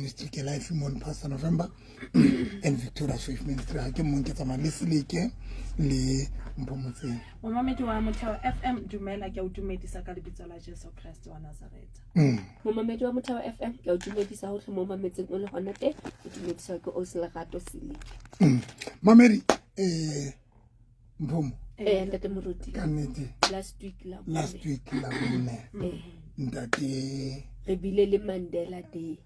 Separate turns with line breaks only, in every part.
Ministry ke life mon Pastor November and Victoria's Faith Ministry ha ke mon ke tsama le Seleke le Mphomotseng.
Momamedi wa Motheo FM dumela ke o dumedisa ka lebitso la Jesu Christ wa Nazareth.
Momamedi wa Motheo FM ke o dumedisa ho hle mo mametseng o le hona te o dumedisa ke o Selerato Seleke.
Mamedi Mphomo
Ntate Moruti
kannete
last week
la bone ntate
re bile le Mandela Day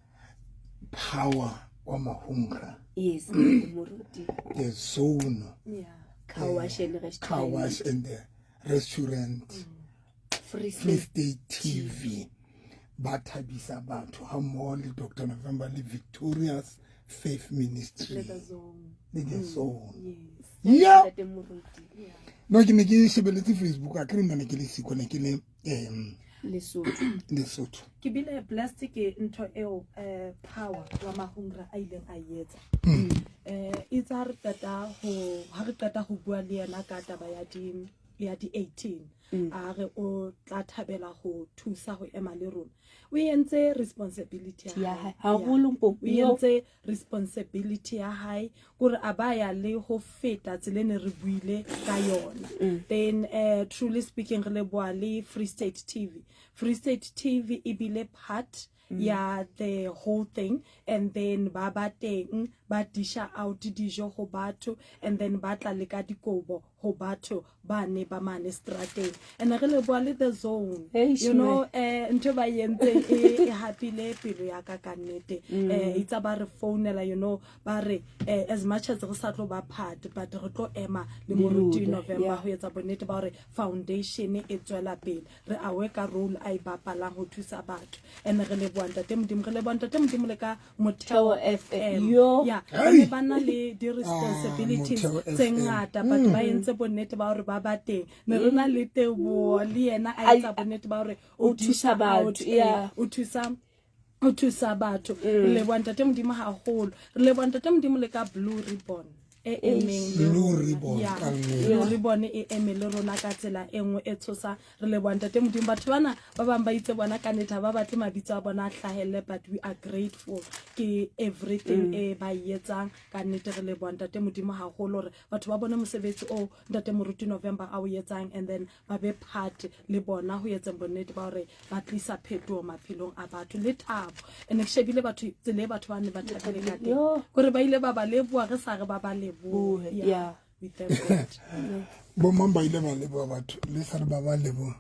power wa Mahunga.
yes Moruti
The zone
car wash and
the restaurant Free State TV ba thabisa batho ha mmoho le Dr. November le Victoria's Faith Ministry le the zone yeah no ke ne ke shebeletse Facebook a ke nna ne ke le siko ne ke le Lesotho
ke bile blessed ke ntho eo power wa Mahunga a ileng a yetsa itse ha re qeta ho bua le yena ka taba ya di 18 a re o tla thabela ho thusa ho ema le rona o entse responsibility ya hae
haholo
o entse responsibility ya hae gore a baya le ho feta tselene re buile ka yona then truly speaking re le bua le Free State TV e bile part yeah the whole thing and then ba teng ba disha out dijo ho batho and then ba tla le ka dikobo ho batho ba ne ba mane strateng and re le bua le the zone you know ntho ba yentse e hapile pelo ya ka kannete itsa ba re phonela you know ba re as much as re sa tlo ba part but re tlo ema le Moruti November ho etsa bonnete ba re foundation e tswela pele re a worka role a ibapalang ho thusa batho and re le bua ntate modimo le ka Motheo FM yeah ba na le di responsibilities tse ngata but ba entse bonnete ba hore ba teng ne rena le tebo le yena a etsa bonnete ba hore o thusa batho o thusa batho le bua ntate modimo haholo le bua ntate modimo le ka Blue Ribbon
Blue Ribbon
Blue Ribbon e emele rona ka tsela engwe e tshosa re le bua ntate modimo batho bana ba bang ba itse bona ka neta ba batle mabitso a bona a hlahelle but we are grateful ke everything e ba yetsang ka nete re le bua ntate modimo haholo re batho ba bona mosebetsi o ntate Moruti November a o yetsang and then ba be part le bona ho etsa bonnete ba hore ba tlisa phetoho maphelong a batho le thabo ene ke shebile batho tsele batho ba ne ba thabile ka teng gore ba ile ba leboa re sa re ba leboa yeah we thank God
bo mamba ile ba leboa batho le sa re ba leboa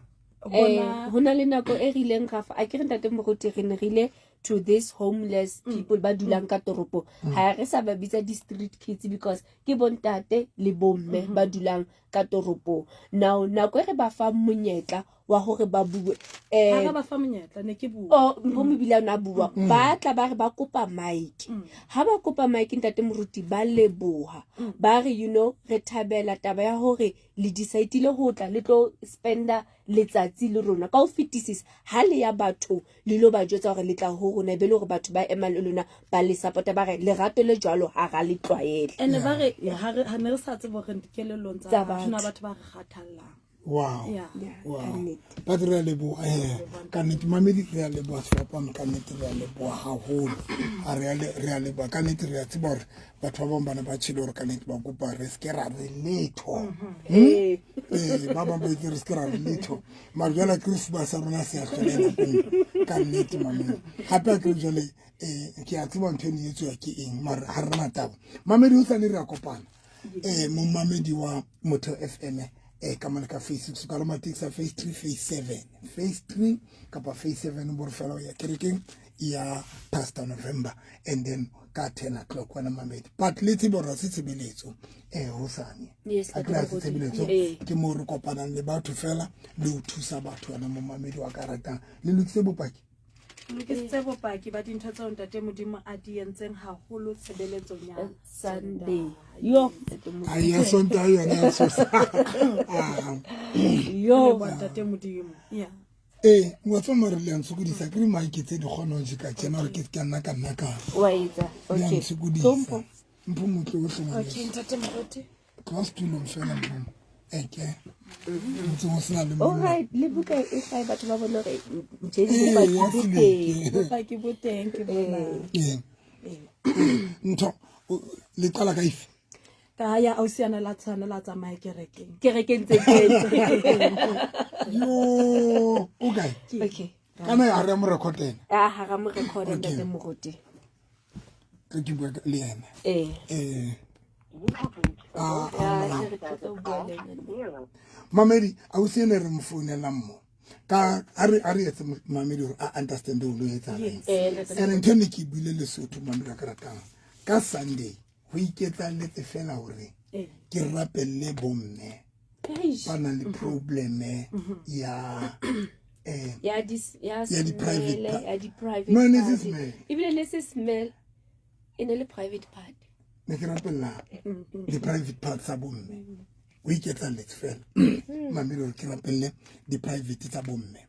hona le nako e rileng gafa a ke re ntate Moruti re ne rile to this homeless people ba dulang ka toropo ha re sa ba bitsa di street kids because ke bontate le bomme ba dulang ka toropo now nako re ba fa monyetla wa hore ba bue
ha ba fa monyetla ne ke bua
Mphomo bila na bua ba tla ba re ba kopa mic ha ba kopa mic ntate Moruti ba leboha ba re you know re thabela taba ya hore le decide le ho tla le tlo spenda letsatsi le rona ka o fetisisa ha le ya batho le lo ba jwetsa hore le tla ho rona be le hore batho ba ema le lona ba le support ba re le rato le jwalo ha ga le tlwaele
ene ba re ha ne re sa tsebo re dikelelong tsa batho ba re kgathallang
wow
yeah
but re lebo ka nete mamedi re le bo swapa ka nete re le bo haholo a re le ba ka nete re tse bor batho ba bana ba tshilo re ka nete ba kopa re ske ra re letho ba ba itse re ske ra re letho ma jala Christmas a rona se a tlhela ka nete mamedi gape ke jole ke a tseba ntho ne yetso ya ke eng mara ha rena taba mamedi o tsane re a kopana mo mamedi wa Motheo FM ka mona ka Facebook ka loma tsa phase 3 phase 3 kapa phase 7 bo fela ya kerekeng ya Pastor November and then ka 10 o'clock wana mamedi but let's bo ra se tsebeletso hosane
yes
a tla se tsebeletso ke mo re kopanang le batho fela le o thusa batho wana mo mamedi wa karata le lukse bopaki
lokisitse bopaki ba dintho tsa ntate modimo a di entseng haholo tshebeletsong ya
Sunday yo
aya sonta yona so
yo ntate modimo yeah
wa tsoma re le ntsukudisa ke mai ke tse di kgono je ka tsena re ke nna ka
wa itsa okay
Mphomo tlo
okay ntate Moruti
class to lo fela mphomo eke motse go sena le
alright le buka e fa batho ba bone re
bopaki bo teng ke bona
ntho le qala ka ife
ka ya ausiana la tsana la tsamaya kerekeng
tse tse
yo okay
okay
kana ya re mo recordena
ha ga mo record ntate moruti
ke bua le yena mamedi ausiane re mo founela mmo ka a re etse mamedi gore a understand o lo etsa ene ntho ne ke buile Lesotho mamedi a ka ratang ka Sunday go iketla letse fela gore ke rapelle bomme ba na le probleme ya di private no ne se smell
even ne se smell in a private part
ne ke rapella di private parts tsa bomme o iketla letse fela mamedi gore ke rapelle di private tsa bomme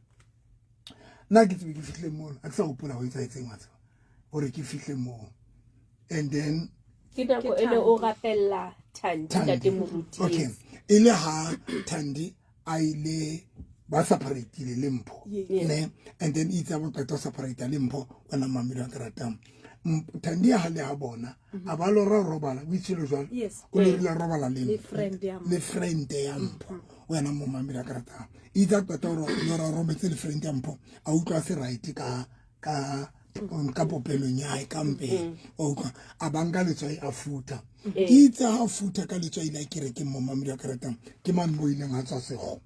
nna ke tsebe ke fihle moo a ke sa gopola go etsaetseng wa tseba gore ke fihle moo and then
ke nako ene o rapella Thandi ntate moruti
okay ile ha Thandi a ile ba separate le Mpho ne and then it's about to separate le Mpho ona mamedi a karatang Thandi ya hale ha bona a ba lo robala o itshelo jwang o le la robala le friend ya Mpho wena mo mamedi a karatang itsa tota ro robetse le friend ya Mpho a utlwa se right ka popelo nya e kampe okay a banga letswai a futa itse ha futa ka letswai la kereke mo mamedi a karatang ke man mo ileng ha tswa sego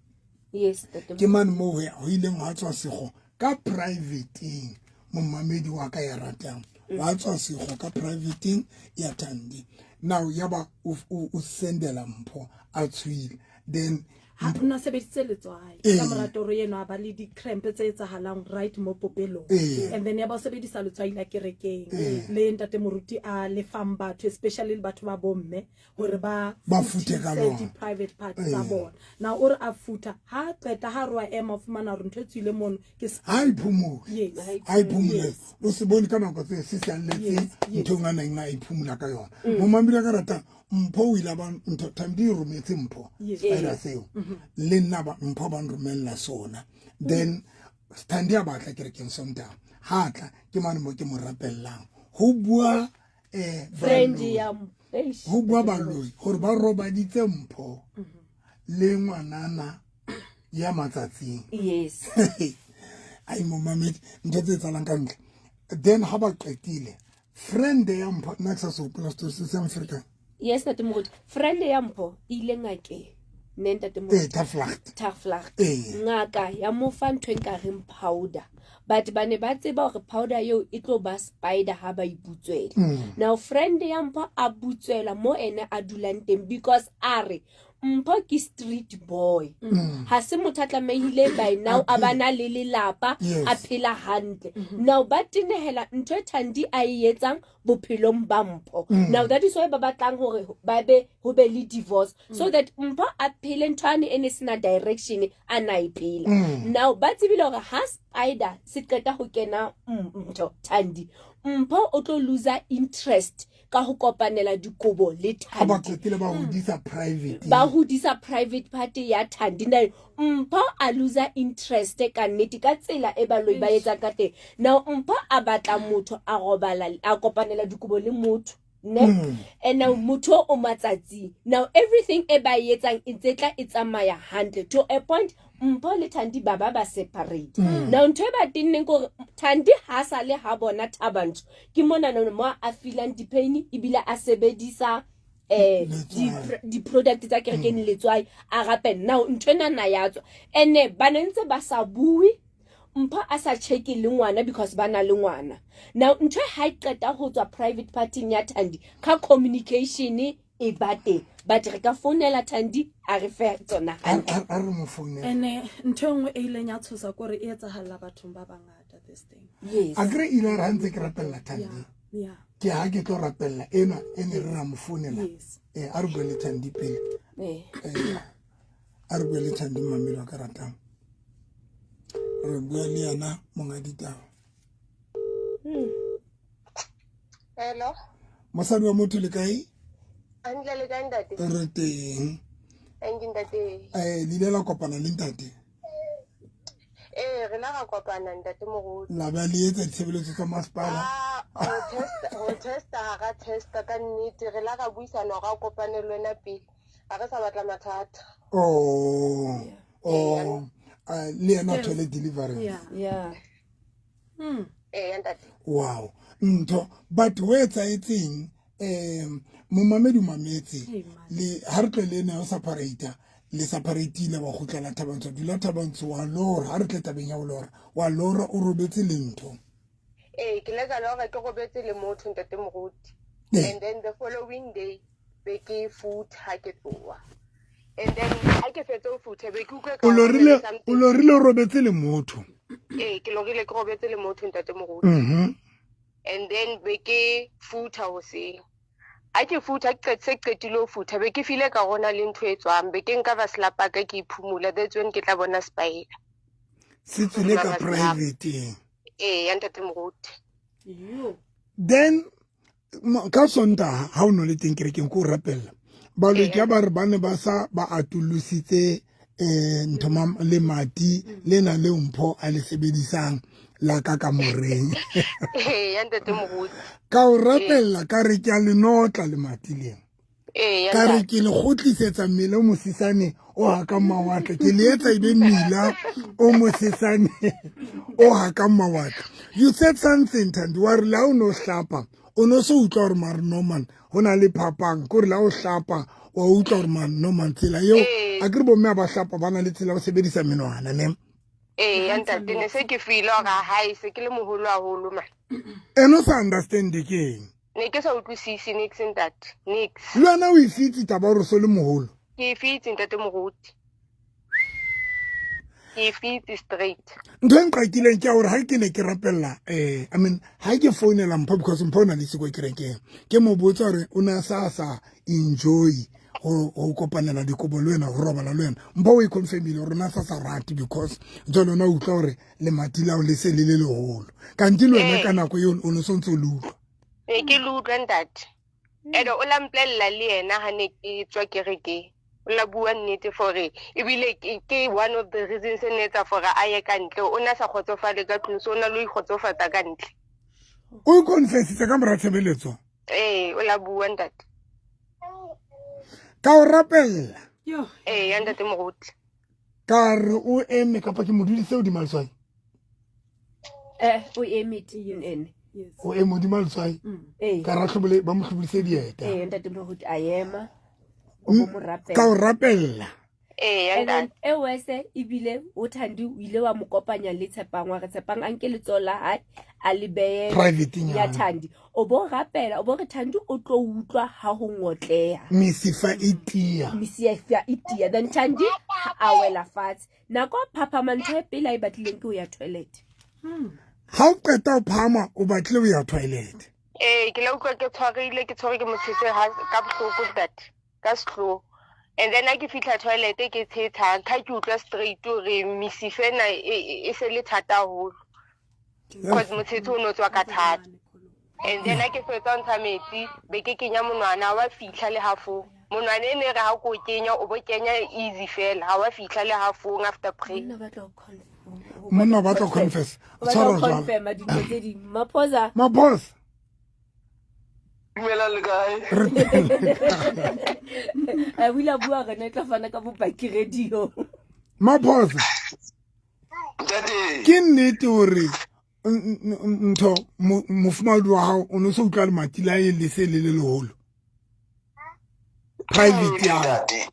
ke man mo ho ileng ha tswa sego ka private mo mamedi wa ka ya ratang wa tswa sego ka private ya Thandi now yaba o sendela Mpho a tswile then
ha nna sebeditse letswai ka morato re yeno a ba le di cramp tse etsahalang right mo popelong and then ya ba sebedisa letswai la kerekeng le ntate moruti a le fang batho especially le batho ba bomme hore ba
fute ka lona
di private parts tsa bona na o re a futa ha qeta ha re wa ema of mana re ntwe tswile mono ke
ai phumule lo se bone ka nako tse se se alletse ntho ngana ina iphumula ka yona mo mamedi ka rata Mpho o ile ba ntho Thandi o rometse Mpho ira seo le nna ba Mpho ba nromella sona then Thandi a batla kerekeng Sontaga hatla ke mane mo ke mo rapellang ho bua
friend ya
ho bua baloi gore ba roba ditse Mpho le ngwanana ya matsatsing
yes
ai mo mamedi ntho tse tsalang ka ntle then ha ba qetile friend ya Mpho next so plus to se Africa
yes ntate moruti friend ya Mpho ile ngake ne ntate moruti Taflacht ngaka ya mo fa ntwe nka reng powder but bane ba tseba gore powder yo e tlo ba spider ha ba iputswela now friend ya Mpho a butswela mo ene a dulang teng because are Mpho ke street boy ha se motho tlamehile by now a bana le lelapa a phela hantle now ba tinehela ntwe Thandi a etsang bophelong ba Mpho now that is why ba batlang hore ba be ho be le divorce so that Mpho a phele ntwane ene sena direction a na iphela now ba tsebile hore ha spider se qeta ho kena ntho Thandi Mpho o tlo loser interest ka ho kopanela dikobo le Thandi
ba qetile ba
hodisa private party ya Thandi na Mpho a loser interest ka nnete ka tsela e ba loi ba etsa ka teng now Mpho a batla motho a robala a kopanela dikobo le motho ne and now motho o matsatsi now everything e ba etsang e tsetla e tsamaya hantle to a point Mpho le Thandi ba separate now ntwe ba tinneng gore Thandi ha sa le ha bona Thabantsho ke mona no mo a feelang di pain ibile a sebedisa di product tsa kerekeng letswai a gape now ntwena na yatswa ene ba nentse ba sa bui Mpho a sa check le ngwana because bana le ngwana now ntwe ha iqeta ho tswa private party ya Thandi ka communication e bate but re ka founela Thandi a re fe tsona
a re mo founela
ene ntho ngwe e ileng ya tshosa gore e etsahala bathong ba bangata this thing
yes
a gre ile ra ntse ke rapella Thandi ke ha ke tlo rapella ena ene re ra mo founela a re go le Thandi pele a re go le Thandi mamelo ka ratang re bua le yana monga ditaba
hello
mosadi wa motho le kae
andla le kae ndate
re teng
Thank you ntate.
le ile la kopana le ntate
Re la ga kopana ntate Moruti.
la ba le etsa ditshebeletso tsa masepala
Ho testa ga testa ka nnete re la ga buisana ga kopane le wena pele. Ga re sa batla mathata.
le yena toilet delivery
Yeah.
Ntate.
wow ntho but we etsaetseng momamedi o mametse le ha re tle le ene o separator le separateile ba gotlela Thabantsho dula Thabantsho wa lora ha re tle tabeng ya lora wa lora o robetse le ntho
Ke le ka lora ke robetse le motho ntate Moruti. And then the following day be ke food ha ke tloa. And then ha ke fetsa o futhe be ke utlwe ka
o lorile o robetse le motho
ke lorile ke robetse le motho ntate Moruti. And then be ke futha ho se a ke futha ke qetile ho futha be ke file ka gona le ntho e tswang be ke nka ba slapa ka ke iphumula that's when ke tla bona spider
se tsile ka private
ya ntate Moruti.
then ka Sontaga ha o no le teng kerekeng ko rapella balwetse ba re bane ba sa ba atolositse ntho le mati le na le mpho a le sebedisang la ka moreng
ya ntate Moruti
ka o rapella ka re ke a le notla le mati le ka re ke le gotlisetsa mmele o mosisane o ha ka mawatla ke le etsa ibe mmila o mosisane o ha ka mawatla you said something and wa re la o no hlapa o no se utlwa gore mare normal hona le phapang ko re la o hlapa wa utlwa gore mare normal tsela yo a ke re bo mme ba hlapa bana le tsela o sebedisa menwana ne
ya ntate ne se ke fila ga hai se ke le moholo haholo ma
eno sa understand ke
ne ke sa utlwisisi nix ntate nix
le wena o ifitse taba gore so le moholo
ke ifitse ntate Moruti ke ifitse straight
ntho e nqakileng ke gore ha ke ne ke rapella I mean ha ke founela mpho because mpho na le siko kerekeng ke mo botsa gore o na sa enjoy go kopanela dikobo le wena go robala le wena mpho o confirmile gore na sa rati because jalo na utlwa gore le mati lao le se le leholo kanti le wena ka nako yo o no sontse o lutlwa
ke lutlwa ntate ene o la mplela le yena ha ne ke tswa kerekeng o la bua nnete fore ebile ke one of the reasons ne etsa fore a ye ka ntle o na sa khotsofale ka tlung so o na lo ikgotsofatsa ka ntle
o confessitse ka mora tshebeletso
o la bua ntate
ka o rapella
yo
ya ntate Moruti
ka re o eme kapa ke modudise o di malswai
O emit ene.
yes
o eme di malswai ka ra tlhobole ba mo tlhobolise dieta
Ntate Moruti a ema o mo rapela.
ka o rapella
ya ntate
wese ibile o Thandi o ile wa mo kopanya le Tshepang wa re Tshepang anke letsola hae a le beye
private
ya Thandi o bo rapela o bo re Thandi o tlo utlwa ha ho ngotleha
misifa itia
misifa itia then Thandi a wela fatshe nako phapama ntho e pele a e batlileng ke o ya toilet
ha o qeta o phama o batle o ya toilet
ke la utlwa ke tshwareile ke tshware ke motsetse ha ka bohloko that ka sehloho and then ke fitla toilet ke tshetsha ka ke utlwa straight re misifena e se le thata haholo because motsetse o no tswa ka thata and then ke fetsa ntsha metsi be ke kenya monwana wa fitla le hafo monwana ene re ha ko kenya o bo kenya easy fela ha wa fitla le hafo after pray
monna ba tlo confess tshwara jwang
confirm dintho tse ding maphosa
maphosa
Dumela le kae?
a wila bua re ne tla fana ka bopaki radio
maphosa
Ntate.
ke nnete hore ntho mofumadi wa hao o no se utlwa le mati la e le se le leholo private ya
Ntate.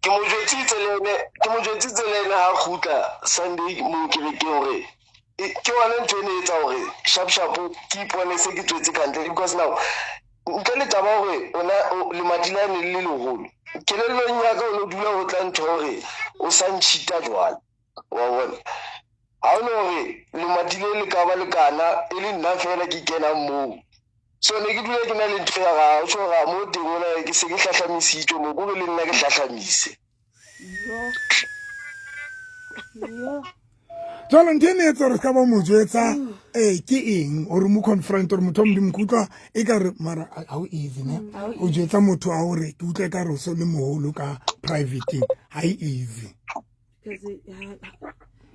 Ke mo jwetsitse le ena ha khutla Sunday mo kerekeng hore ke wena ntho ene etsa hore sharp ke ipone se ke tswetse kantle because now ntle le taba hore ona le madila ne le leholo kelellong ya ka o no dula ho tla ntho hore o sa ntshita jwale wa bona ha o no hore le madile le ka ba le kana e le nna fela ke kena moo so ne ke dula ke na le ntho ya ga o so ga mo teng ona ke se ke hlahlamisitswe mo go le nna ke hlahlamise
yo
jalo ntho ene e tsa re ka ba mo jwetsa ke eng or mo confront or motho mo dimkutlwa e ka re mara how easy ne o jetsa motho a hore ke utlwa ka re so le moholo ka private ha easy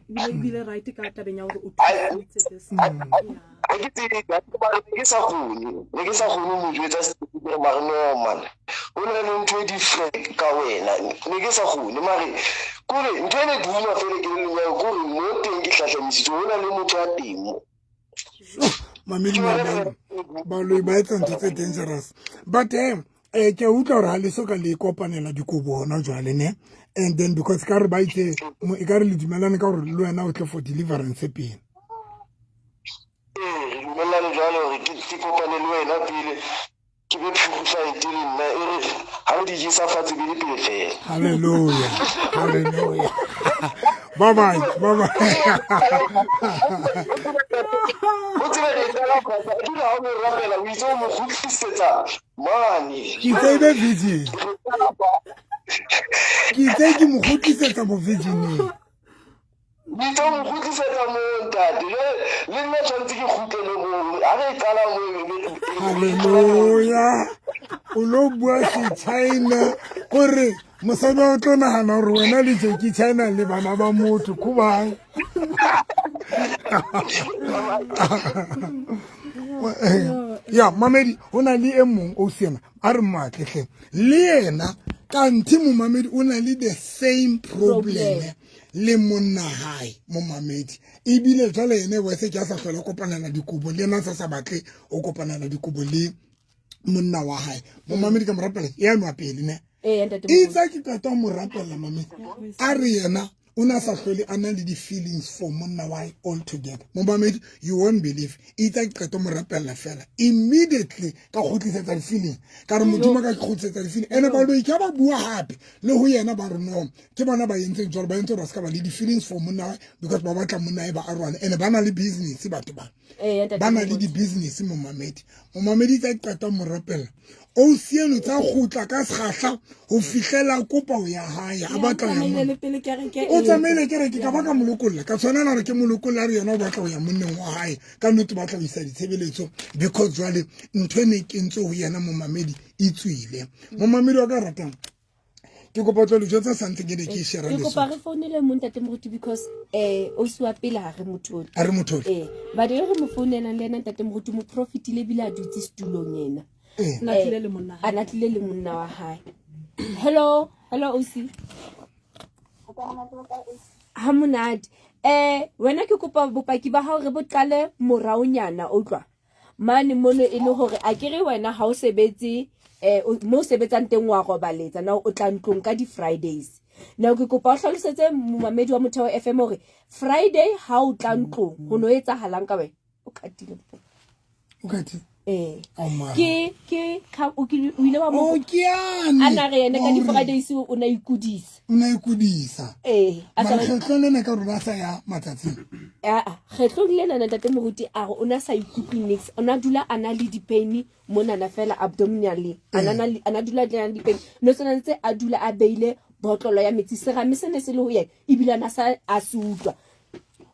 because bile right ka tabeng ya hore o thusitse this
ke sa kgone mo jwetsa stupid mara normal o na le ntho different ka wena ne ke sa kgone mare kore ntho ene duma fele ke le nyago kore mo teng ke hlahlamisitse ho na le motho a teng mo
mamedi ba lo ba etsa ntho tse dangerous but ke utlwa hore ha le soka le kopanela dikobo hona jwale ne and then because ka re ba itse e ka re le dumelane ka hore le wena o tle for deliverance pele
dumelane jwale hore ke kopane le wena pele ke be purified le nna e re ha o di jisa fatshe be di pele fela
hallelujah hallelujah bye bye
o tsebe re tsela khotsa ke la ho rapela o itse o mo khutlisetsa mane
ke tsebe virgin ke mo khutlisetsa mo virgineng
Nito mo khutlisetsa mo ntate le nna tshwantse ke khutlele mo a re tsala mo
hallelujah o lo bua se China gore mosadi o tlo nagana gore wena le Jackie China le bana ba motho khubang ya mamedi o na le emong o sena a re matlehle le yena ka nthe mo mamedi o na le the same problem le monna hae mo mamedi e bile jwale ene wa se ke sa hlola kopanela dikobo le nna sa batle o kopanela dikobo le monna wa hae mo mamedi ka morapela ya nwa pele ne e tsa ke ka mo rapela mamedi a re yena una sa hlole ana le di feelings for monna wa hae all together mo mamedi you won't believe e tsa ke ka mo rapela fela immediately ka khotlisetsa di feeling ka re modimo ka khotlisetsa di feeling ene ba lo ka ba bua hape le ho yena ba re no ke bona ba yentse jwalo ba yentse ra ska ba le di feelings for monna wa because ba batla monna e ba arwana ene ba na le business batho ba na le di business mo mamedi tsa ke ka mo rapela o sieno tsa khutla ka segahla ho fihlela kopa o ya hae a batla ya o tsamaile ke re ke ka baka molokolla ka tshwanela re ke molokolla re yena o batla ho ya monneng wa hae ka nnete batla ho isa ditshebeletso because jwale ntho ne ke ntse ho yena mo mamedi e tswile mo mamedi wa ka ratang ke kopa tlo le jotsa santse ke de ke share le
ke kopa re founele mo ntate moruti because o siwa pele ha re mothodi ba de re mo founela le nna ntate moruti mo profitile bila dutse stulong yena
natlile le monna
a natlile le monna wa hae hello osi ha monate wena ke kopa bopaki ba hao re botlale moraonyana o tlwa mane mono e le hore a kere wena ha o sebetse mo sebetsang teng wa robaletsa na o tla ntlong ka di Fridays na ke kopa o hlalosetse momamedi wa Motheo FM hore Friday ha o tla ntlong ho no etsa halang ka wena o katile ke ka o ile wa mo ana re yena ka di Fridays o na ikudisa
a sa tlhonene ka rona sa ya matsatsi
kgetlo le nana ntate moruti a o na sa ikutlwe next ona dula ana le di pain mona na fela abdominally ana dula le di pain no tsona ntse a dula a beile botlolo ya metsi serame sene se le ho yena ibile ana sa a se utlwa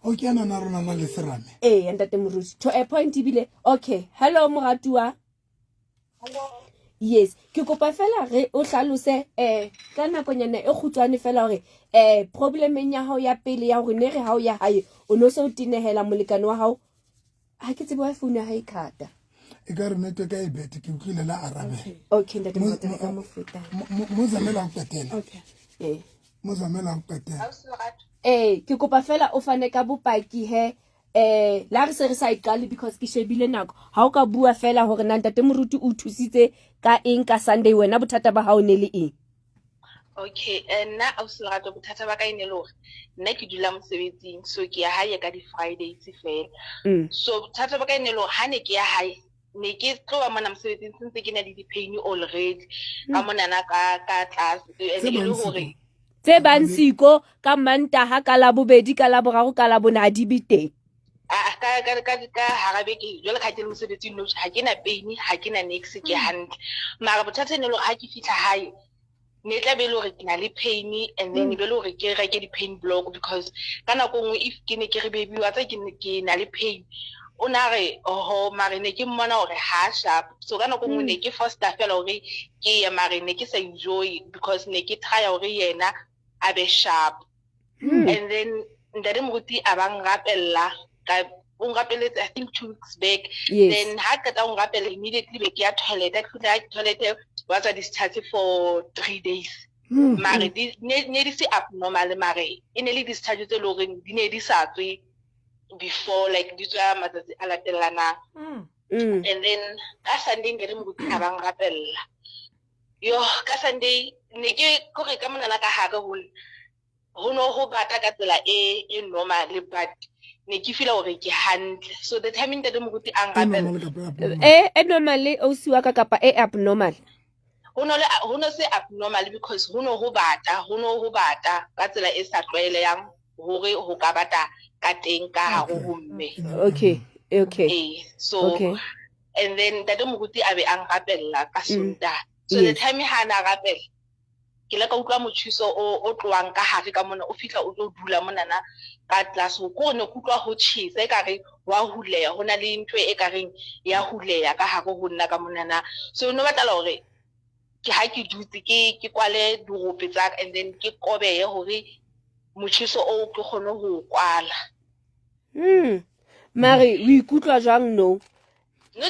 okay ana na rona na le serame
ntate moruti to a point ibile okay hello moratua yes ke kopa fela re o hlalose ka nakonyana e khutswane fela hore problemeng ya hao ya pele ya hore ne re hao ya hae o no so tinehela molekane wa hao ha ke tsebe wa phone ya hae khata
e ka re network e bete ke utlwile la arabe
okay ntate moruti ka mo feta
mo zamela o patela okay mo zamela o patela
ke kopa fela o fane ka bopaki la re se re sa iqale because ke shebile nako ha o ka bua fela hore nna ntate moruti o thusitse ka eng ka Sunday wena bothata ba hao ne le eng
okay nna a usulagato bothata ba ka ine le hore nna ke dula mosebetsing so ke ya hae ka di Fridays fela so bothata ba ka ine le hore ha ne ke ya hae ne ke tloa mona mosebetsing sentse ke na le di pain already ka mona na ka tlase and le hore
tse bansiko ka Mantaha ka la bobedi ka la boraro ka la bonadi biteng
ka harabeke jwale ka ke mosebetsing no ha ke na pain ha ke na next ke hantle mara bothata ne le ha ke fihla hae ne tla be le hore ke na le pain and then be le hore ke reke di pain block because kana go ngwe if ke ne ke re baby wa tsa ke na le pain o na re ho mare ne ke mmona hore ha sharp so kana go ne ke foster fela hore ke ye mare ne ke sa enjoy because ne ke try hore yena a be sharp and then ndare moruti abang rapella ka ungapeletse I think 2 weeks back then ha ka ta ungapela immediately be ke ya toilet was a discharge for 3 days mare ne di se abnormal mare ineli discharge tse loreng di ne di sa tswe before like di tswa matsatsi a latelana and then ka Sunday ngere moruti abang rapella yo ka Sunday ne ke gore ka monana ka hare ho no ho bata ka tsela e normal but ne ke feel hore ke hantle so the timing that moruti ang rapella
normally o siwa ka kapa abnormal
ho no se abnormal because ho no ho bata ka tsela e sa tlwaelehang hore ho ka bata ka teng ka hare ho mme
okay
so and then that moruti a be ang rapella ka Sontaha so the time ha na rapella ke la ka utlwa mothuso o tloang ka hare ka mona o fitla o tlo dula monana ka class go ne kutlwa ho tshisa e kare wa huleya hona le ntwe e kareng ya huleya ka hare ho nna ka monana so no batla hore ke ha ke dutse ke kwale dirope tsa and then ke kobeye hore mothuso o ke khone ho kwala
mare o ikutlwa jang no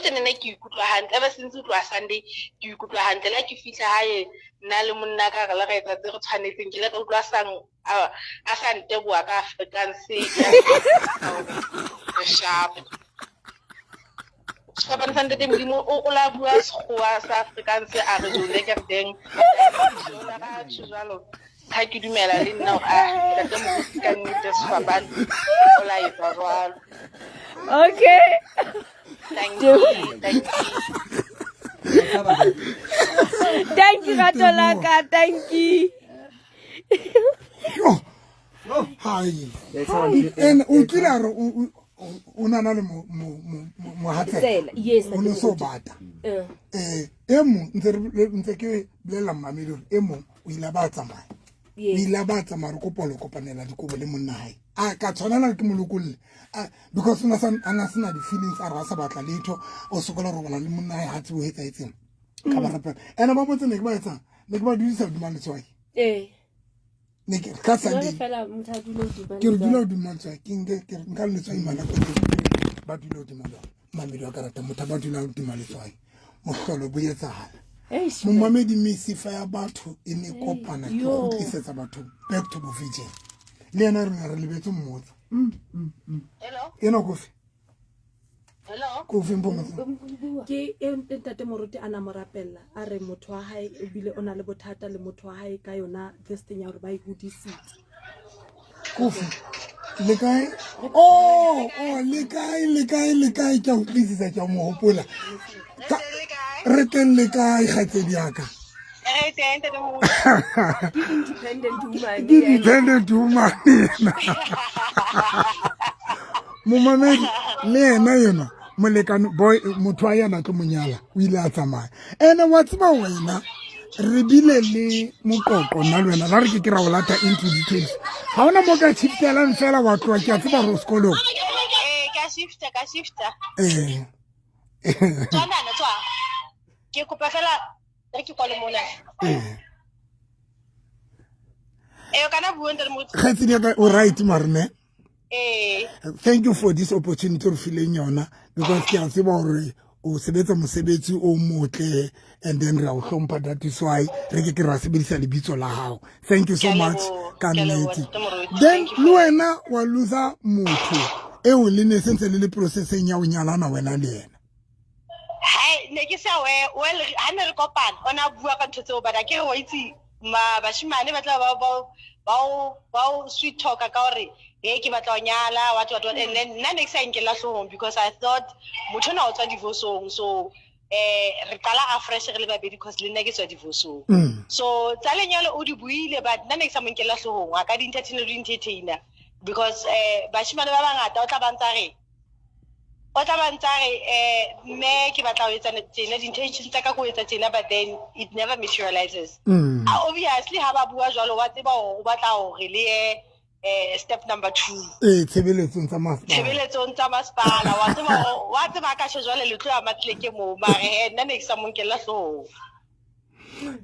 tene ke ikutlwa hantle ever since utlwa Sunday ke ikutlwa hantle la ke fihla hae nna le monna ka re la ga etsa tse re tshwanetseng ke la ka utlwa sang a sa nteboa ka Afrikaans ya sharp ka ba ntsante te modimo o la bua sekgowa sa Afrikaans a re jole ke teng la ga tshwalo ha ke dumela le nna ke tla mo ka nnete sefapano o la etsa jwalo
okay
thank you
thank you Ratolaka thank you
hi and o kilaro una na le mo hatela
yes
o no so bata emo ntse ke blela mamelo emo o ila ba tsamaya ila ba tsamaya go polo kopanela dikobo le monna hae a ka tshwanela ke molokolle because ana sena di feelings a ra sa batla letho o sokola ro bona le monna hae hatse o hetsa etseng ka ba rapa ena ba botse ne ke ba etsa ne ke ba dudisa dumane tswai ne ke ka Sunday ke re dula dumane tswai ke nka le tswai mana ko ba dula dumane mamelo ka rata motho ba dula dumane tswai mohlolo bo etsahala mo mamedi mesifa ya batho e ne kopana ke go tlisetsa batho back to virgin le ena re lebetse mmotsa
hello
ena kofi
hello
kofi mponga
ke ntate moruti ana morapella a re motho wa hae o bile ona le bothata le motho wa hae ka yona this thing ya hore ba ihudisitse
kofi le kae le kae ke o tlisitsa ke mo hopola re teng le kae khatsedi yaka independent woman momamedi le ena yena molekane boy motho a yana tlo monyala o ile a tsamaya ene wa tseba wena re bile le moqoqo nna le wena ba re ke ra o lata into details ha ona mo ka chiptelang fela wa tloa ke a tseba ro sekolong
ka shifta tswana na tswa ke kopa fela re ke kwale mona kana buenda mo
khatsedi ka o right marne thank you for this opportunity to feel yona because ke a tseba hore o sebetsa mosebetsi o motle and then re a o hlompha that is why re ke ra sebedisa lebitso la hao thank you so much kaneti then le wena wa luza motho e o le ne sentse le processing ya o nyalana wena le yena
ne ke sa well ha ne re kopana ona bua ka ntse o bana ke go itse bashimane ba tla ba sweet talk ka hore ke batla nyala what and then nna ne ke sa nkela hlohong because I thought motho na o tswa divorceong so re qala afresh re le babedi because le nna ke tswa divorceong so tsa lenyalo o di buile but nna ne ke sa mo nkela hlohong a ka di entertainer because bashimane ba bangata o tla bantsa me ke batla ho etsa tsena di intentions tsa ka go etsa tsena but then it never materializes obviously ha ba bua jwalo wa tseba o batla hore le step number 2
tshebeletsong tsa masepala
tshebeletsong tsa masepala wa tseba ka shejwale le tlo ya matlile ke mo mare nna ne ke sa monkela hloho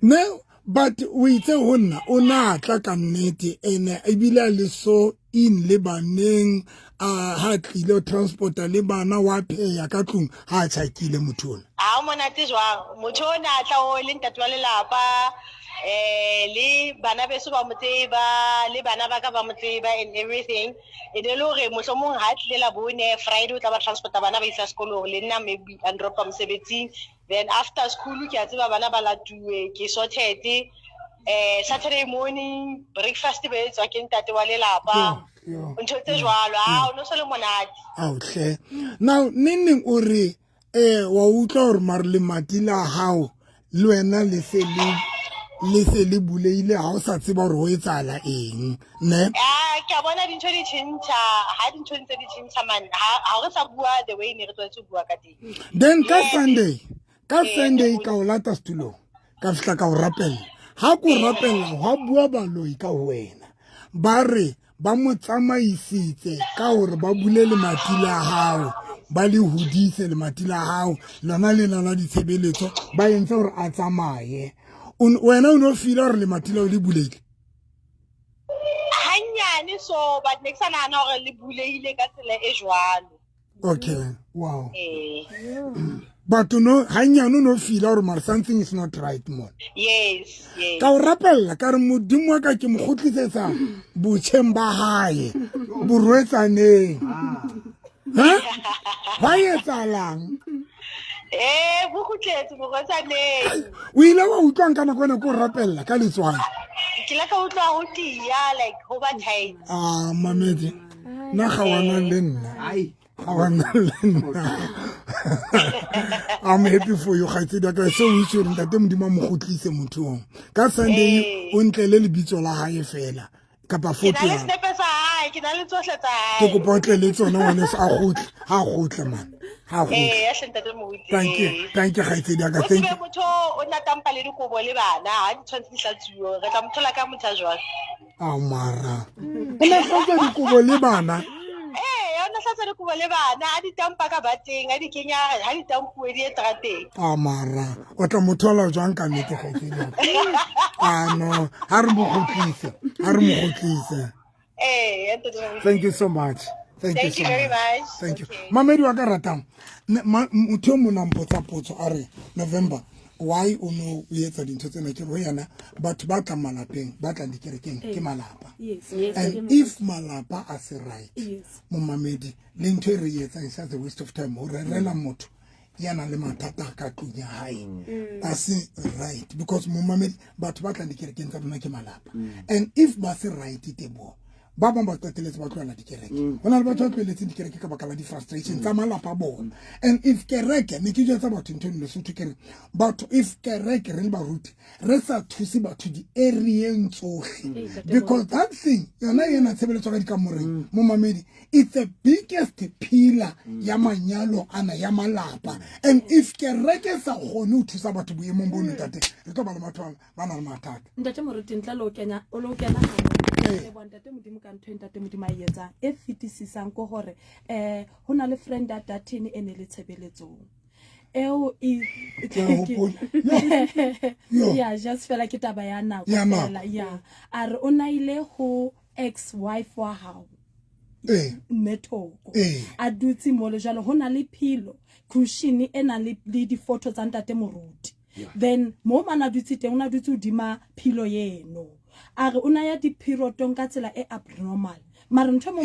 no but o itse ho nna o na tla ka nnete ene e bile le so in le baneng ha tlile transporta le bana wa pheya ka tlung ha tshakile motho ona
ha monate jwang motho ona tla o le ntate wa lelapa le bana beso ba motseba le bana ba ka ba motseba and everything e le hore mohlomong ha tlile la bone Friday o tla ba transporta bana ba isa sekolong le nna maybe andropa mosebetsing then after school ke a tseba bana ba latuwe ke sorted Saturday morning breakfast be etswa ke ntate wa lelapa ntho tse jwalo ha o no se le monate
okay now neng o re wa utlwa hore mar le matila hao le wena le se le buleile ha o sa tseba hore ho etsala eng ne
ke a bona dintho di tjhentjha ha dintho ntse di tjhentjha man ha re sa bua the way ne re tlwaetse bua ka teng
then ka Sunday ka o lata setulong ka fihla ka o rapella ha ko rapella ha bua baloi ka wena ba re ba mo tsamaisitse ka hore ba bulele matila hao ba le hodise le matila hao lona le nana ditshebeletso ba entse hore a tsamaye wena o no feel hore le matila o le bulele
hanyane so but next time ana hore le buleile ka tsela e jwalo
okay wow but no hanyane no feel hore mar something is not right more
yes
ka o rapella ka re modimo wa ka ke mogotlisetsa botšheng ba hae borwetsaneng ha etsalang
bo khutletse borwetsaneng
o ile wa utlwang kana kwana ko rapella ka letswana
ke la ka utlwa ho tia like ho ba tight
mamedi na khawana le nna I'm happy for you khaitsedi ka so o itse re ntate modimo mo gotlise mothong ka Sunday o ntlele le bitso la hae fela kapa foto
ke na le snepe sa hae ke na le tsohle tsa hae
ke go potle le tsona ngwane sa ha gotle man ha gotle
ya ntate mo uti
thank you khaitsedi ka
thank you motho o na tampa le dikobo le bana ha di tshwantse ditlatsuo re tla mothola ka motho jwang
mara ona tshwantse dikobo le bana
yona tlatsa le kuba le bana a di tampa ka bateng a di kenya ha di tampuwe di etrateng
mara o tla mothola jwang ka nnete khaitsedi no ha re mo gotlise thank you so much
thank you very much
thank you mamedi wa ka ratang motho mo nampotsa potso a re November why o no o etsa dintho tsena ke re yana batho ba tla malapeng ba tla dikerekeng ke malapa and if malapa a se right mo mamedi le ntho re etsa is a waste of time o re rela motho yana le mathata ka tlunya hae a se right because mo mamedi batho ba tla dikerekeng tsa bona ke malapa and if ba se right tebo ba ba qeteletse ba tloela dikereke bona le batho ba tloeletse dikereke ka baka la di frustration tsa malapa bona and if kereke ne ke jetsa batho ntho le sotho kere batho if kereke re le baruti re sa thusi batho di areaeng tsohle because that thing yona tshebeletso ka dikamoreng mo mamedi it's the biggest pillar ya manyalo ana ya malapa and if kereke sa gone o thusa batho boemong bono tate re tlo ba le batho ba na le mathata
ntate moruti ntla lo kenya le bontate modimo ka ntho ntate modimo a etsa e fitisisang ko hore ho na le friend a datini ene le tshebeletsong eo yeah just fela ke taba ya nako fela yeah are o na ile ho ex wife wa hao metoko a dutse mo le jalo ho na le philo cushion ena le di photo tsa ntate moruti then mo mana dutse teng ona dutse udima philo yeno a re una ya dipirotong ka tsela e abnormal mara ntho mo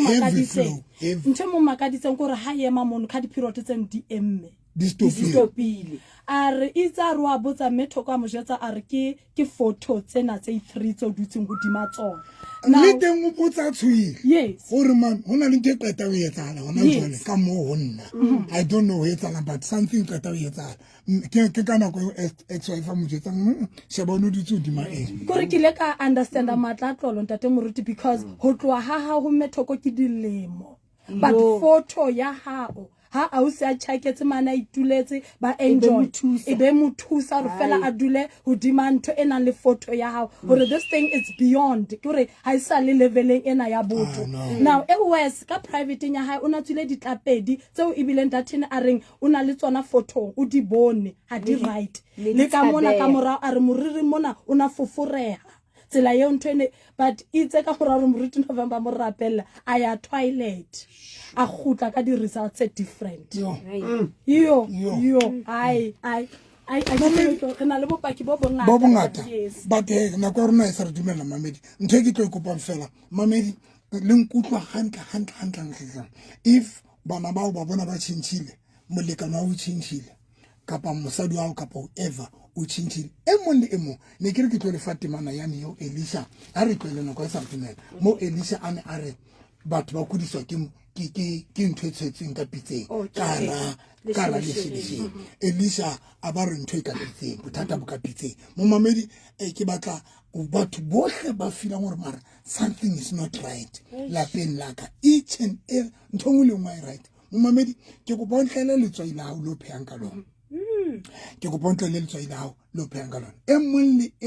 makaditseng gore ha yema mono ka dipirotong tseng di emme distopile a re itsa re wa botsa methoko a mojetsa a re ke photo tsena tse 3 tso dutseng godima tsona
le teng o botsa tshwile
yes
gore man hona le ntwe qeta o etsala hona jone ka mo honna I don't know etsala but something qeta o etsala ke kana go ex-wife mo jetsa se bona ditso di ma
gore ke le ka understand matlatlolo ntate moruti because ho tloa ha ho methoko ke dilemo but photo ya hao ha a o se a tshaketse mana ituletse ba enjoy e be mo thusa re fela a dule ho dimantho ena le photo ya hao hore this thing is beyond ke hore ha isa le leveleng ena ya botho now wes ka private ya hae ona tsile ditlapedi tseo e bileng dathene a reng ona le tsona photo o di bone ha di right le ka mona ka mora a re moriri mona ona foforeha tsela ye ntwene but itse ka gore re moriti November mo rapella a ya toilet a khutla ka di results are different yo ai na le bopaki bo bongata
but na go rona isa re dumela mamedi ntwe ke tlo kopa fela mamedi le nkutlwa hantle if bana bao ba bona ba tshintshile molekano wa o tshintshile kapa mosadi wa kapa whoever o tshintshile e mo ne ke re ke tlo le Fatimana yani yo Elisha a re tlwele no go sa dumela mo Elisha ane a re batho ba kudiswa ke ntwe tsetseng ka pitseng kara le shedisheng Elisha a ba re ntwe ka pitseng bothata bo ka pitseng mo mamedi ke batla batho bohle ba feel gore mara something is not right lapeng laka each and every ntho le ngwa right mo mamedi ke go bontlele letswai la ho lo pheyang ka lona ke go bontlele letswai la ho lo pheyang ka lona e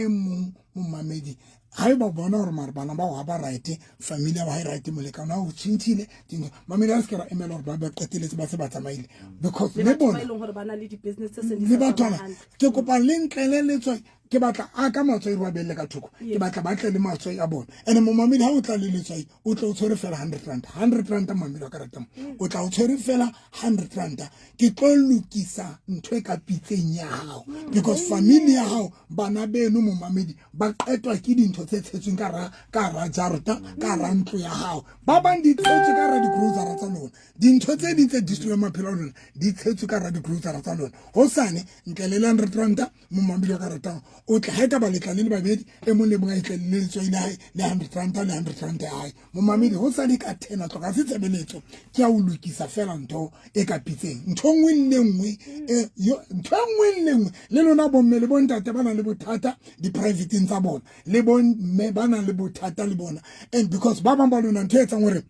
mong mo mamedi ha ba bona gore mara bana ba wa ba right family ba right molekana o tshintshile dingo mamedi a skera emela gore ba ba qeteletse ba se ba tsamaile because le bona
gore bana le di businesses
le batona ke kopa le ntlele letswai ke batla a ka matswai ba belle ka thoko ke batla ba tle le matswai a bona ene mo mamedi ha o tla le letswai o tla o tshwere fela 100 rand mamedi wa karata o tla o tshwere fela 100 rand ke tlo lokisa ntwe ka pitseng ya hao because family ya hao bana beno mo mamedi ba qetwa ke dintho tse tshetsweng ka ra jarta ka ra ntlo ya hao ba bang di tshetswe ka ra di grocery tsa lona dintho tse di tse distle maphelo a lona di tshetswe ka ra di grocery tsa lona hosane ntlele 100 rand mo mamedi wa karata o tla ha ka ba letla le babedi e mo le mo itlele le tswa ile le 100 rand le 100 rand ai mo mamedi hosane ka 10 tlo ka se tsebeletso ke a o lokisa fela ntho e ka pitseng ntho ngwe le ngwe le lona bomme le bontate bana le bothata di private tsa bona le bomme bana le bothata le bona and because ba bang ba lona ntho etsa ngore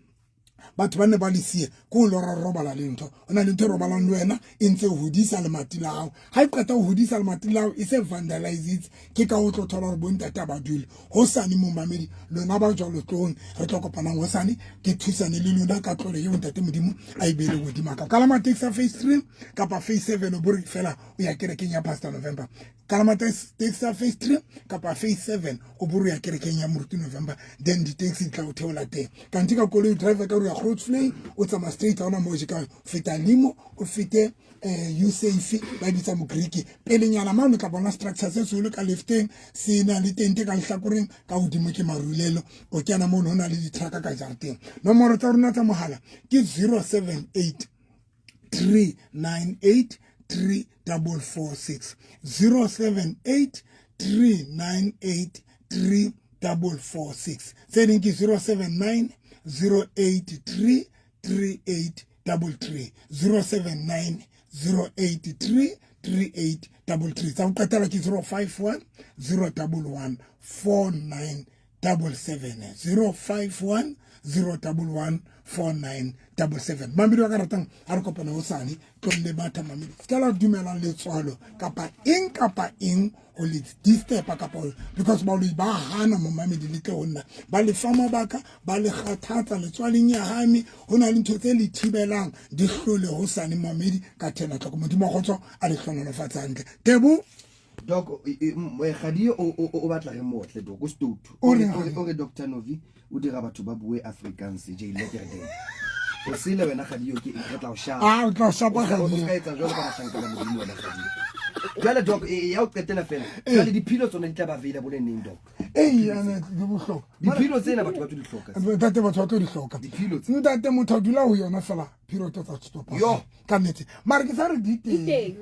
batho ba ne ba le sie go lo ra robala le ntho ona le ntho robalang le wena e ntse hodisa le mati la hao ha iqeta ho hodisa le mati la hao e se vandalize it ke ka o tlo thola re bontata ba dule ho sane mo mamedi lona ba jwa lo tlong re tlo kopana ho sane ke thusane le lona ka tlole yo ntate modimo a ibele godima ka kalama taxi phase 3 kapa phase 7 o buri fela o ya kerekeng ya Pastor November kalama taxi phase 3 kapa phase 7 o buri ya kerekeng ya Moruti November then di taxi tla o theola teng kanti ka koloi driver ka ya Grootfontein o tsama straight ona mo jika feta limo o fete usafe ba ditsa mo Greek pelenyana mano tla bona structure se solo ka lefteng se na le tente ka hlakoreng ka hodimo ke marulelo o kena mo hona le di truck ka jarteng nomoro tsa rona tsa mohala ke 078 398 3446 078 398 3446 saying ki 079 083 3833 079 083 3833 tsa uqatala ki 051 011 4977 051 011 4977 mamedi wa ka ratang a re kopana ho sane tlo le batha mamedi skala dumela le tswalo kapa eng o le distepa kapa because ba le ba hana mo mamedi le tle honna ba le fama baka ba le kgathatsa le tswaleng ya hami hona le ntho tse le thibelang di hlole ho sane mamedi ka thena tlo modimo gotso a le hlonono fatsa ntle tebu
Dok Khadi o batla re motle dok o stutu o re Dr Novi o dira batho ba bue Afrikaans je ile ke re o sile wena Khadi ke re tla o shapa
o tla shapa ga
o ska etsa jwalo ka mahlanka ka modimo wena Khadi jwale dok ya o qetela fela jwale dipilo tsone di tla ba available neng dok
yana di bohlokwa
dipilo tsena batho ba tlo di hloka
tate batho ba tlo di hloka
dipilo
tsena tate motho a dula ho yona fela piro tsa stopa
yo
ka nnete mara ke sa re di teng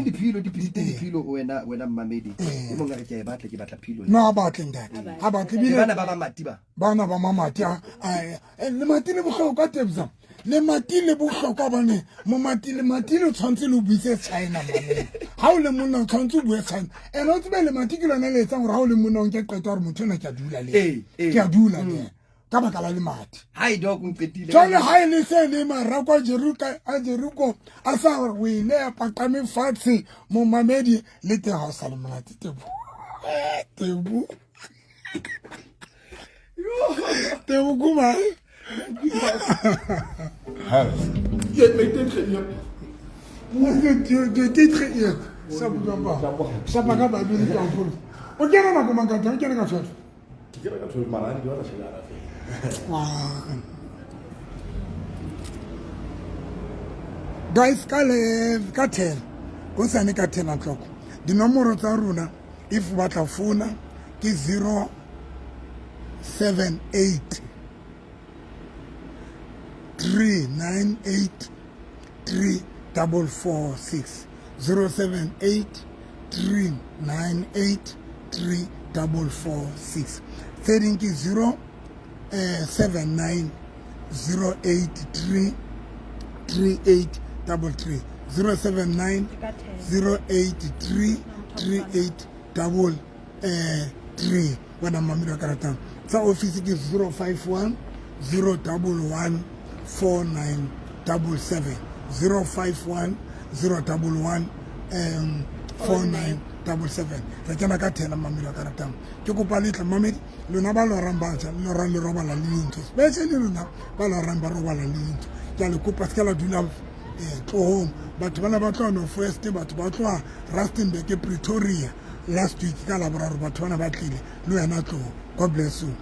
dipilo wena Mamedi e monga re ke batla ke batla pilo
no batle ndate ha batle bile
bana ba mati ba
bana ba mamati le mati le bohlokwa tebza le mati le bohlokwa bane mo mati le tshwantse le buise China mane ha o le monna o tshwantse bue China o tsebe le mati ke lona le etsang gore ha o le monna o nke qeta gore motho ona ke a dula le ke a dula le ka baka la lemati
hai dog nqetile
jale ha ile se le marako a Jeruko a sa o ile pakame fatsi mo mamedi le te ha sa le monate tebu tebu kuma ha
je m'étais très bien
de très bien ça vous va ça pas ka ba bi le temps o kena na kuma ka tang kena ka tsho
ke re ka tsho marang di wala shela
guys ka 10 go sane ka 10 o'clock dinomoro tsa runa if ba tla fona ke 078 398 3446 078 398 3446 third ke 079 083 3833 079 083 3833 wana mamilo karata sa office ke 051 011 4977 051 011 4977 re tsena ka 10 mamilo karata ke kopa letla mamedi lona ba lo rambatsa lo ra le robala le ntho especially lona ba lo ramba robala le ntho ke le kopa ska la dula home batho bana ba tloa no first batho ba tloa Rustenburg Pretoria last week ka la boraro batho bana ba tlile le wena tlo God bless you.